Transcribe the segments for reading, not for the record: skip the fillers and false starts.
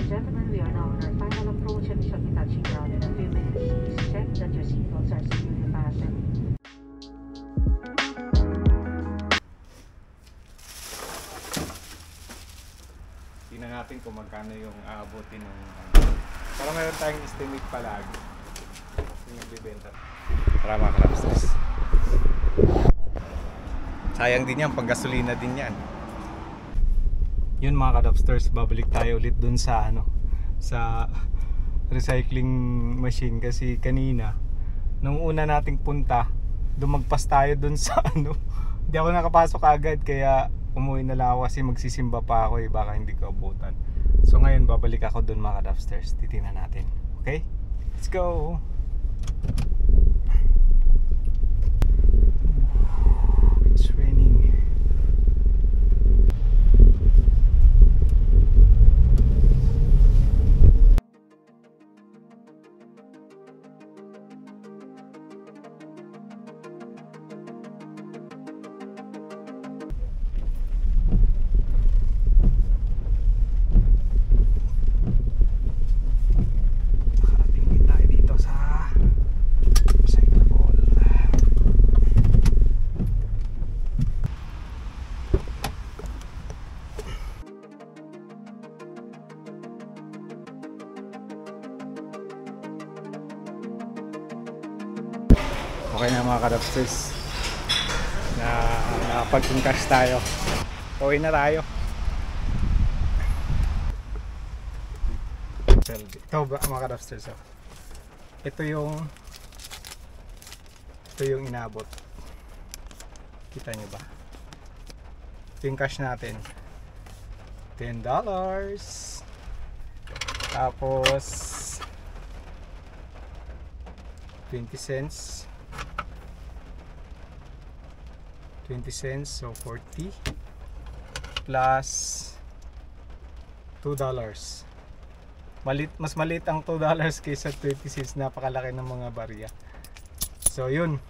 and gentlemen, we are now on our final approach and we shall be touching ground in a few minutes. Please check that your seatbelts are securely fastened. Tingnan natin kung magkano yung aabotin ng para meron tayong estimate palagi yung bibenta. Tara mga ka-Lobsters. Sayang din yan, pang gasolina din yan. Yun mga ka-Lobsters, babalik tayo ulit dun sa sa recycling machine kasi kanina nung una nating punta dumagpas tayo dun sa hindi ako nakapasok agad kaya umuwi na lang ako kasi magsisimba pa ako baka hindi ko abutan. So ngayon babalik ako dun mga ka-Lobsters, titingnan natin. Okay? Let's go! It's raining. Okay na mga ka-Lobsters, nakapag-encash tayo. Okay na tayo. Ito ba mga ka-Lobsters, ito yung inabot. Kita nyo ba? Ito yung cash natin, $10. Tapos 20 cents, so 40 plus $2. Mas maliit ang $2 kaysa 20 cents. Napakalaki ng mga barya. So yun.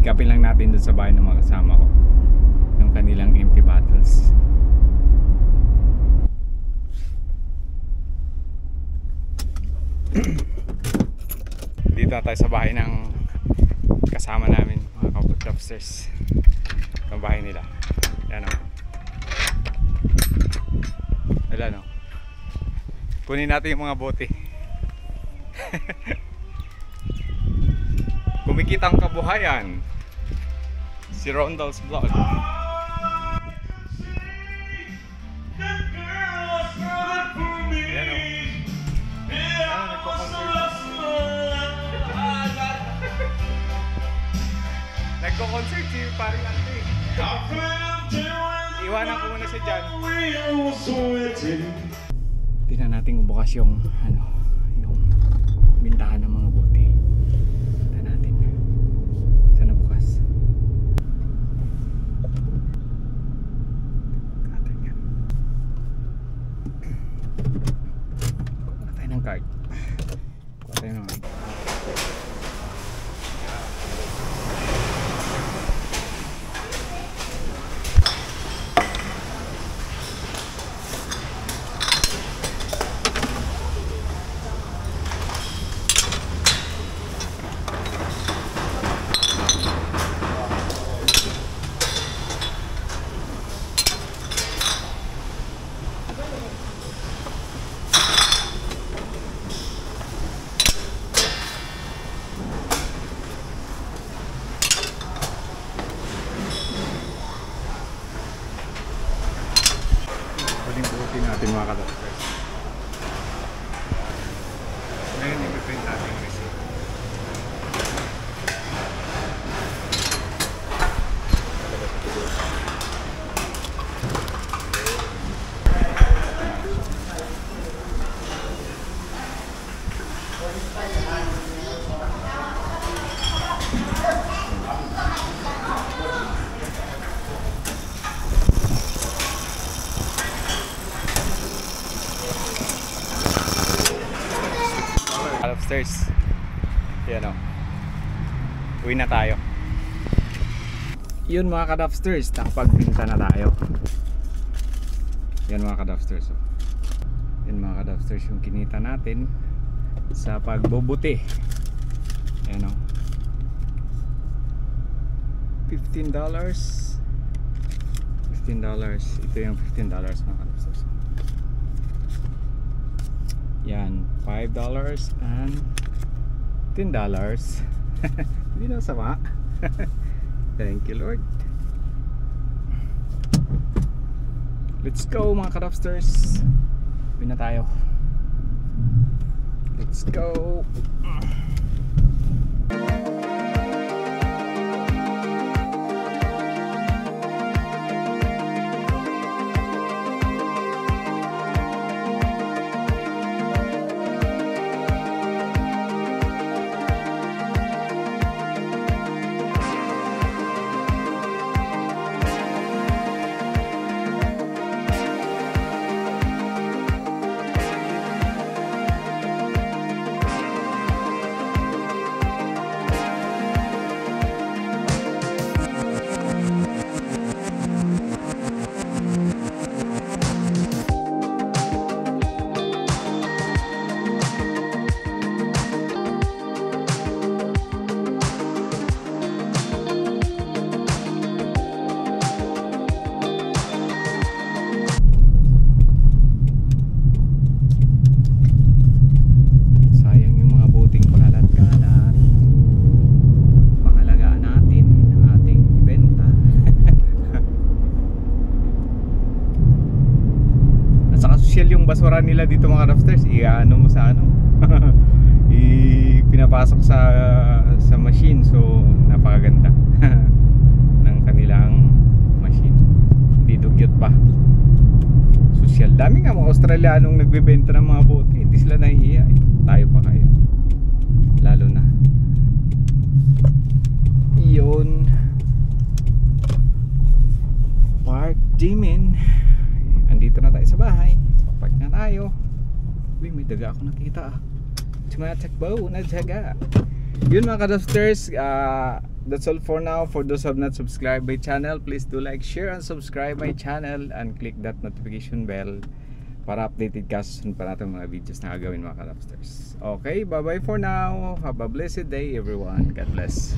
Pick-upin lang natin dun sa bahay ng mga kasama ko yung kanilang empty bottles. Dito na tayo sa bahay ng kasama namin mga ka-Lobsters. Ang bahay nila. Yan o. Wala no. Kunin natin yung mga bote. Kumikita ang kabuhayan. Si Rondel's Vlog. Nagko-concert si paring ante. Iwanan ko muna siya dyan. Tingnan natin kung bukas yung yung bintahan ng mga bote. Tingnan natin. Sana bukas. Kuha tayo ng card. Kuha tayo ng card. Huling buti natin mga ka-Lobsters. Ngayon, ipipin Kadopsters. Yan o. Uwi na tayo. Yun mga Kadopsters, nakapagbinta na tayo. Yan mga Kadopsters. Yan mga Kadopsters yung kinita natin sa pagbubuti. Yan o. $15. Ito yung $15 mga Kadopsters. Yan, $5 and $10. Hindi na sama. Thank you Lord. Let's go mga Kadopsters. Uwi na tayo. Let's go. Yung basura nila dito mga Kadopsters, i-ano mo sa ano pinapasok sa machine, so napakaganda ng kanilang machine, hindi dugyot pa. Social, dami nga mga Australianong nagbebenta ng mga bote, hindi sila nahihiya eh. Tayo pa kaya, lalo na yun. Park Jimin, andito na tayo sa bahay. Park na tayo. Uy, may daga ako nakita ah. Tumatakbo na daga. Yun mga Kadopsters, that's all for now. For those who have not subscribed my channel, please do like, share, and subscribe my channel and click that notification bell para updated ka sa sunod pa natin mga videos na gagawin mga Kadopsters. Okay, bye bye for now. Have a blessed day everyone. God bless.